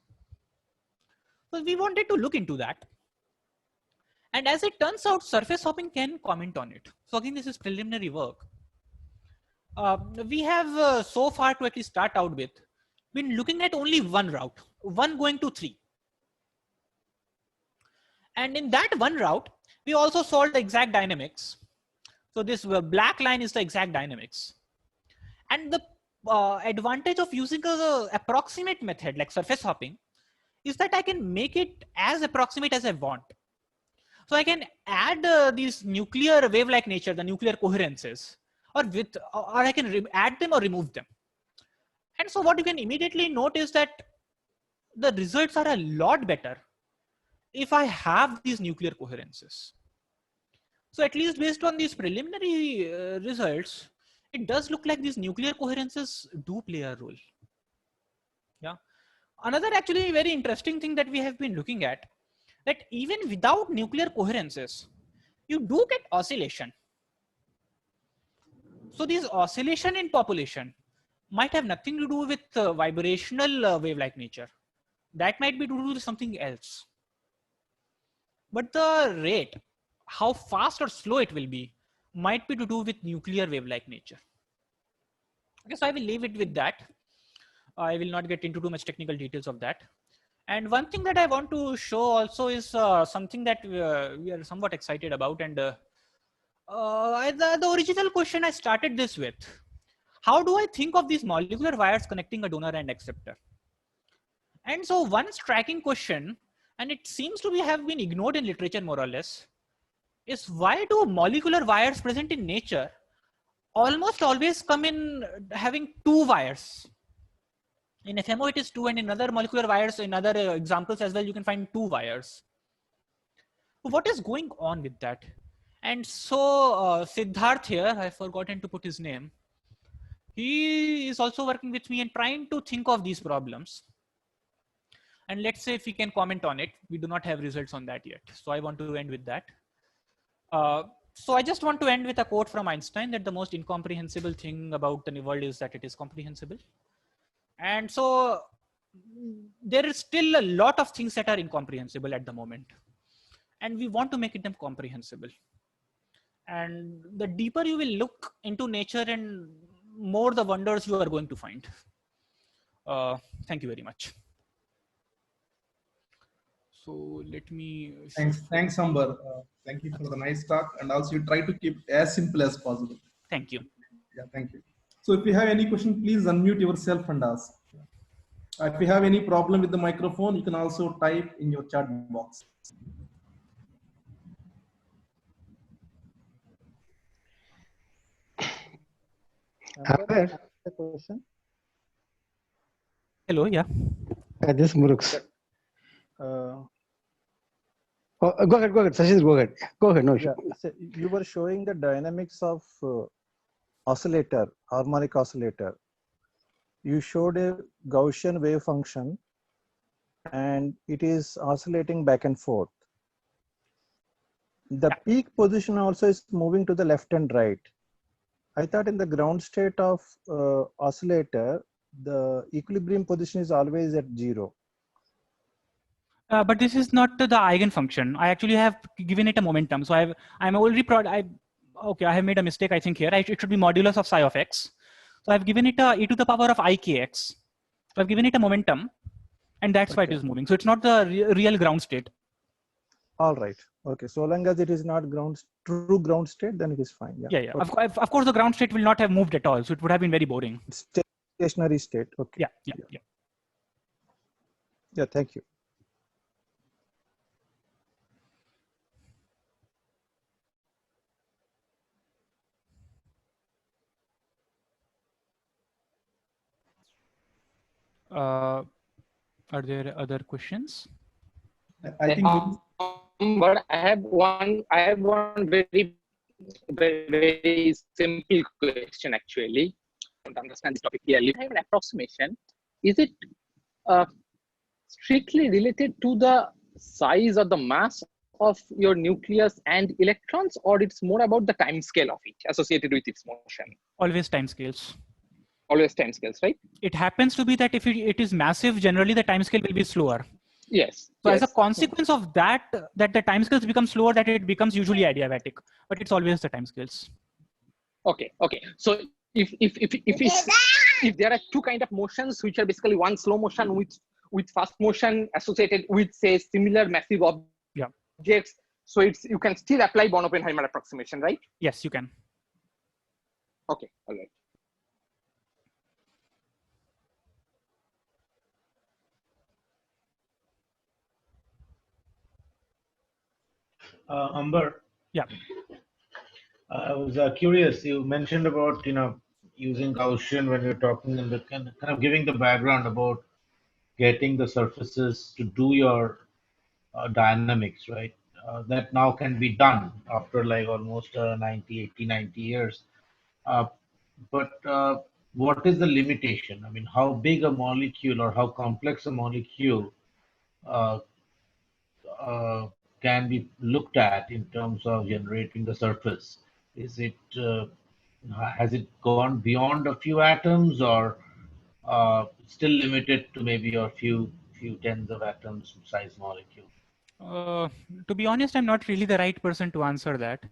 So we wanted to look into that. And as it turns out, surface hopping can comment on it. So again, this is preliminary work. We have so far, to at least start out with, been looking at only one route, 1 going to 3. And in that one route, we also solved the exact dynamics. So this black line is the exact dynamics. And the advantage of using an approximate method like surface hopping is that I can make it as approximate as I want. So I can add these nuclear wave-like nature, the nuclear coherences, or I can add them or remove them. And so what you can immediately note is that the results are a lot better if I have these nuclear coherences. So at least based on these preliminary results, it does look like these nuclear coherences do play a role. Yeah. Another actually very interesting thing that we have been looking at, that even without nuclear coherences, you do get oscillation. So these oscillation in population might have nothing to do with vibrational wave-like nature. That might be to do with something else. But the rate, how fast or slow it will be, might be to do with nuclear wave-like nature. Okay, so I will leave it with that. I will not get into too much technical details of that. And one thing that I want to show also is something that we are somewhat excited about. And the original question I started this with, how do I think of these molecular wires connecting a donor and acceptor? And so one striking question, and it seems to have been ignored in literature more or less, is why do molecular wires present in nature almost always come in having 2 wires? In FMO it is 2, and in other molecular wires, in other examples as well, you can find 2 wires. What is going on with that? And so Siddharth here, I've forgotten to put his name. He is also working with me and trying to think of these problems. And let's say if we can comment on it. We do not have results on that yet. So I want to end with that. So I just want to end with a quote from Einstein, that the most incomprehensible thing about the world is that it is comprehensible. And so there is still a lot of things that are incomprehensible at the moment. And we want to make them comprehensible. And the deeper you will look into nature, and more the wonders you are going to find. Thank you very much. So let me. Thanks, Amber. Thank you for the nice talk, and also you try to keep it as simple as possible. Thank you. Yeah, thank you. So if you have any question, please unmute yourself and ask. If you have any problem with the microphone, you can also type in your chat box. The question. Hello, yeah. This is Muruks. Uh, Go ahead, Sachin, go ahead. Go ahead, no issue. yeah, so you were showing the dynamics of oscillator, harmonic oscillator. You showed a Gaussian wave function, and it is oscillating back and forth. The peak position also is moving to the left and right. I thought in the ground state of oscillator, the equilibrium position is always at 0. But this is not the eigenfunction. I actually have given it a momentum. So I'm already okay, I have made a mistake, I think here. It should be modulus of psi of x. So I've given it a e to the power of ikx. So I've given it a momentum, and that's why it is moving. So it's not the real ground state. All right. Okay. So long as it is not true ground state, then it is fine. Yeah. Yeah. Okay. Of course, the ground state will not have moved at all. So it would have been very boring. Stationary state. Okay. Yeah. Yeah. Thank you. Are there other questions? I think But I have one very simple question actually. I don't understand this topic clearly. I have an approximation. Is it strictly related to the size or the mass of your nucleus and electrons, or it's more about the time scale of it associated with its motion? Always timescales. Always time scales, right? It happens to be that if it is massive, generally the timescale will be slower. Yes. So yes. as a consequence of that, that the timescales become slower, that it becomes usually adiabatic, but it's always the timescales. Okay. So if there are two kind of motions, which are basically one slow motion with fast motion associated with, say, similar massive objects, so you can still apply Born-Oppenheimer approximation, right? Yes, you can. Okay, all right. Amber. Yeah. I was curious. You mentioned about using Gaussian when you're talking and the kind of giving the background about getting the surfaces to do your dynamics, right? That now can be done after like almost 90 years. But what is the limitation? I mean, how big a molecule or how complex a molecule uh, can be looked at in terms of generating the surface? Is it has it gone beyond a few atoms, or still limited to maybe a few tens of atoms size molecule? To be honest, I'm not really the right person to answer that.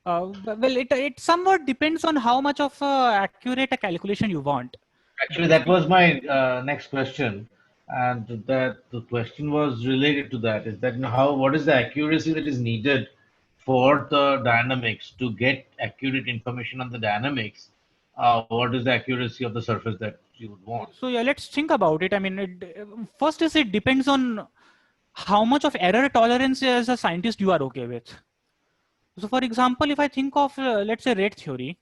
Well, it somewhat depends on how much of accurate a calculation you want. Actually, that was my next question, and that the question was related to that. Is that what is the accuracy that is needed for the dynamics to get accurate information on the dynamics? What is the accuracy of the surface that you would want? So yeah, let's think about it. I mean, first is it depends on how much of error tolerance as a scientist you are okay with. So for example, if I think of, let's say, rate theory,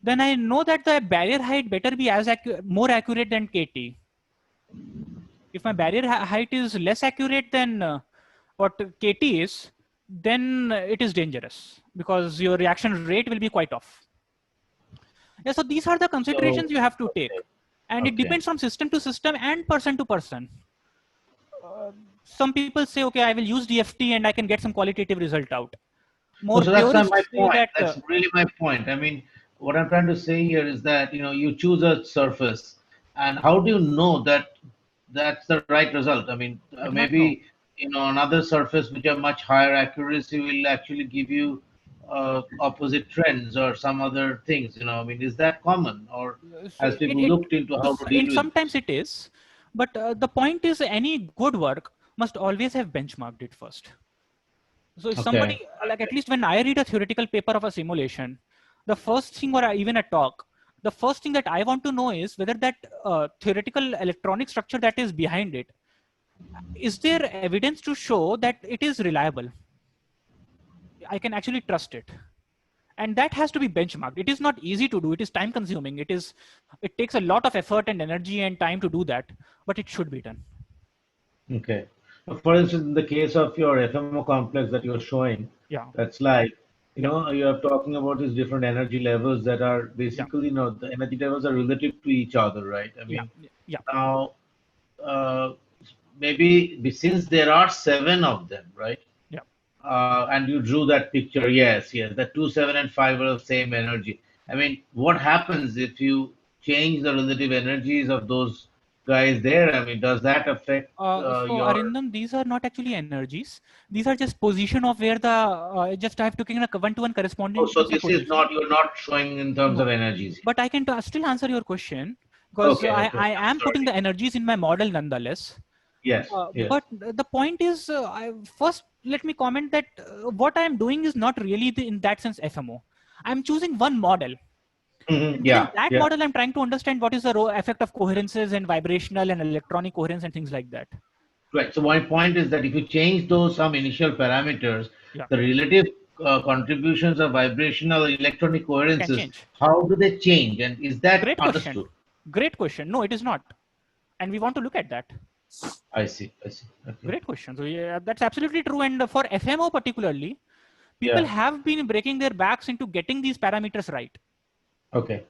then I know that the barrier height better be as more accurate than KT. If my barrier height is less accurate than what KT is, then it is dangerous because your reaction rate will be quite off. Yeah, so these are the considerations you have to take. And it depends from system to system and person to person. Some people say, okay, I will use DFT and I can get some qualitative result out. So that's not my point. That's really my point. I mean, what I'm trying to say here is that, you choose a surface, and how do you know that that's the right result? I mean, maybe, another surface which have much higher accuracy will actually give you opposite trends or some other things, I mean, is that common, or has people looked into how to deal with it? Sometimes it is, but the point is any good work must always have benchmarked it first. So if somebody, like at least when I read a theoretical paper of a simulation, the first thing, or even a talk, the first thing that I want to know is whether that theoretical electronic structure that is behind it, is there evidence to show that it is reliable? I can actually trust it. And that has to be benchmarked. It is not easy to do. It is time consuming. It takes a lot of effort and energy and time to do that, but it should be done. Okay. For instance, in the case of your FMO complex that you're showing, that's like, you're talking about these different energy levels that are basically, the energy levels are relative to each other, right? I mean, now, maybe since there are 7 of them, right? And you drew that picture, yes, the 2, 7, and 5 are the same energy. I mean, what happens if you change the relative energies of those guys there? I mean, does that affect so Arindam, these are not actually energies. These are just position of where the just I have taken a 1-to-1 corresponding. So this is not, you're not showing in terms of energies. But I can still answer your question because I am putting the energies in my model nonetheless. Yes. But the point is, first let me comment that what I am doing is not really in that sense FMO. I'm choosing one model. In that model, I'm trying to understand what is the effect of coherences and vibrational and electronic coherence and things like that. Right. So my point is that if you change some initial parameters, the relative contributions of vibrational or electronic coherences, how do they change? And is that understood? Great question. No, it is not. And we want to look at that. I see. Okay. Great question. So yeah, that's absolutely true. And for FMO particularly, people have been breaking their backs into getting these parameters right. Okay.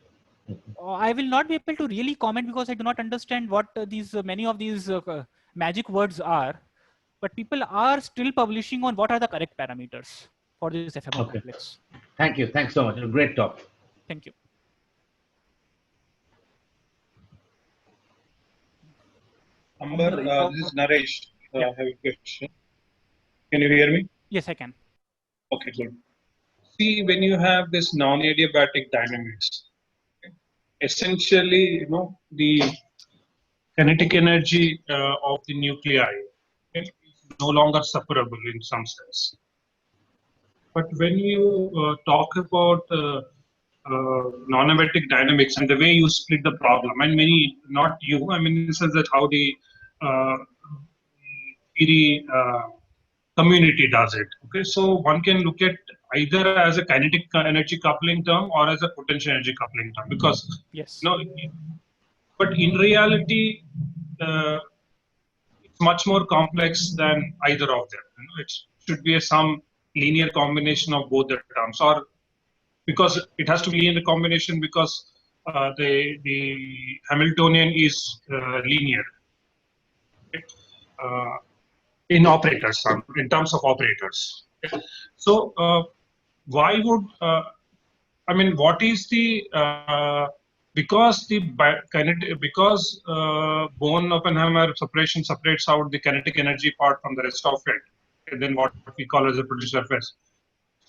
I will not be able to really comment because I do not understand what many of these magic words are. But people are still publishing on what are the correct parameters for this FMO complex. Thank you. Thanks so much. A great talk. Thank you. Amber, this is Naresh. I have a question. Can you hear me? Yes, I can. Okay, good. See, when you have this non-adiabatic dynamics, essentially, the kinetic energy of the nuclei is no longer separable in some sense. But when you talk about non-adiabatic dynamics and the way you split the problem, and not you, I mean, in the sense that how the theory community does it. Okay, so one can look at either as a kinetic energy coupling term or as a potential energy coupling term, because but in reality, it's much more complex than either of them. It should be some linear combination of both the terms, or because it has to be linear combination because the Hamiltonian is linear. In operators, in terms of operators. So why would, I mean, what is the, because Born-Oppenheimer separation separates out the kinetic energy part from the rest of it, and then what we call as a producer surface.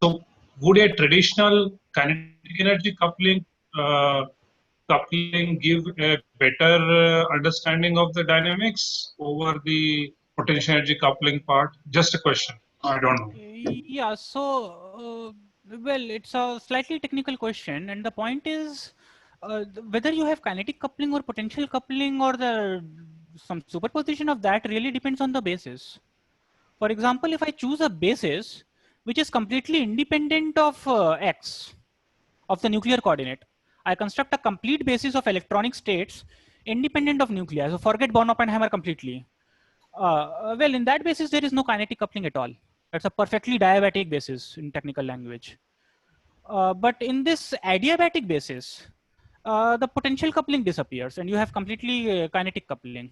So would a traditional kinetic energy coupling give a better understanding of the dynamics over the potential energy coupling part? Just a question. I don't know. Yeah, so, well, it's a slightly technical question. And the point is whether you have kinetic coupling or potential coupling or some superposition of that really depends on the basis. For example, if I choose a basis which is completely independent of X, of the nuclear coordinate, I construct a complete basis of electronic states independent of nuclei. So forget Born-Oppenheimer completely. Well, in that basis, there is no kinetic coupling at all. That's a perfectly diabatic basis in technical language. But in this adiabatic basis, the potential coupling disappears and you have completely kinetic coupling.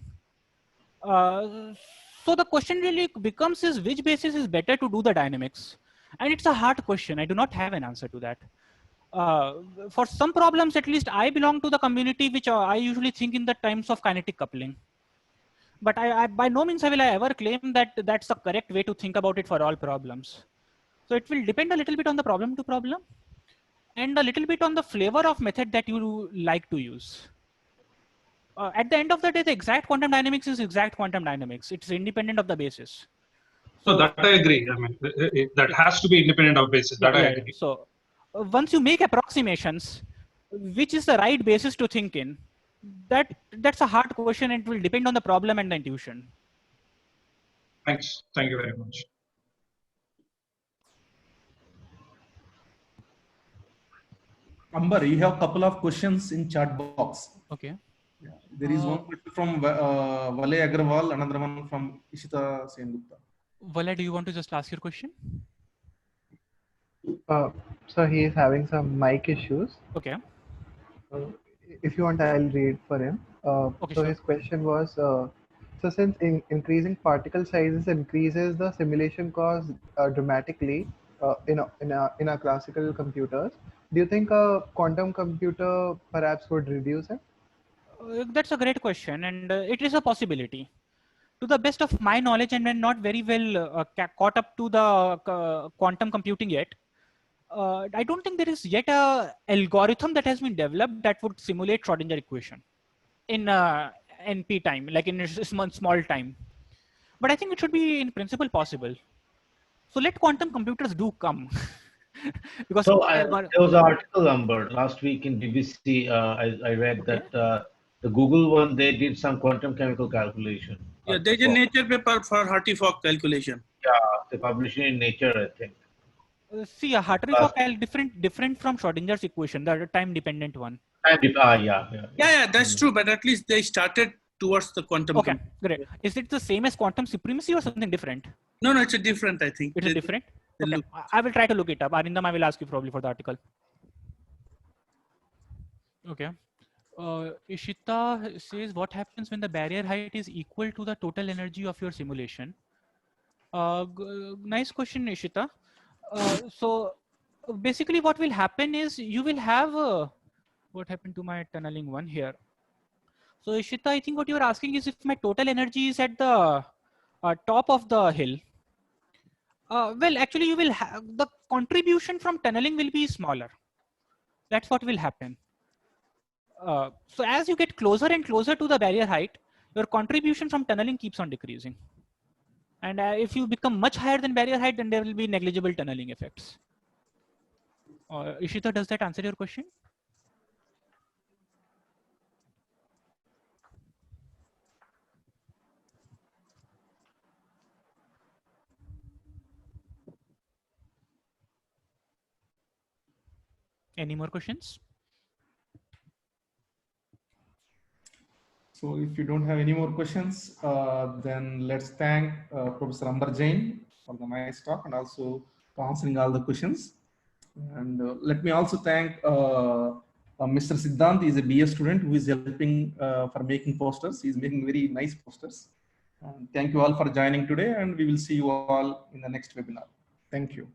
So the question really becomes is which basis is better to do the dynamics? And it's a hard question. I do not have an answer to that. For some problems, at least I belong to the community which I usually think in the terms of kinetic coupling. But I by no means will I ever claim that that's the correct way to think about it for all problems. So it will depend a little bit on the problem to problem and a little bit on the flavor of method that you like to use. At the end of the day, the exact quantum dynamics is exact quantum dynamics. It's independent of the basis. So that I agree. I mean, that has to be independent of basis. That I agree. So once you make approximations, which is the right basis to think in, that's a hard question and it will depend on the problem and the intuition. Thanks. Thank you very much. Amber, you have a couple of questions in chat box. Okay. Yeah. There is one question from Valay Agrawal, another one from Ishita Sengupta. Valay, do you want to just ask your question? So he is having some mic issues. Okay. If you want, I'll read for him. Okay, so sure. his question was, so since increasing particle sizes increases the simulation cost dramatically in a classical computers, do you think a quantum computer perhaps would reduce it? That's a great question, and it is a possibility. To the best of my knowledge, and I'm not very well caught up to the quantum computing yet, I don't think there is yet a algorithm that has been developed that would simulate Schrodinger equation in NP time, like in a small time. But I think it should be in principle possible. So let quantum computers do come. Because so there was an article number last week in BBC. I read that the Google one, they did some quantum chemical calculation. Yeah, there's a Nature paper for Hartree-Fock calculation. Yeah, they published it in Nature, I think. See, a Hartree-Fock different from Schrodinger's equation, the time-dependent one. Yeah, that's true. But at least they started towards the quantum. Okay, great. Is it the same as quantum supremacy or something different? No, it's a different, I think. It is different? Okay. I will try to look it up. Arindam, I will ask you probably for the article. Okay. Ishita says, what happens when the barrier height is equal to the total energy of your simulation? Nice question, Ishita. So basically what will happen is you will have, what happened to my tunneling one here? So Ishita, I think what you're asking is if my total energy is at the top of the hill. Well, actually you will have, the contribution from tunneling will be smaller. That's what will happen. So as you get closer and closer to the barrier height, your contribution from tunneling keeps on decreasing. And if you become much higher than barrier height, then there will be negligible tunneling effects. Ishita, does that answer your question? Any more questions? So if you don't have any more questions, then let's thank Professor Ambar Jain for the nice talk and also for answering all the questions. And let me also thank Mr. Siddhant. He is a BS student who is helping for making posters. He is making very nice posters. Thank you all for joining today, and we will see you all in the next webinar. Thank you.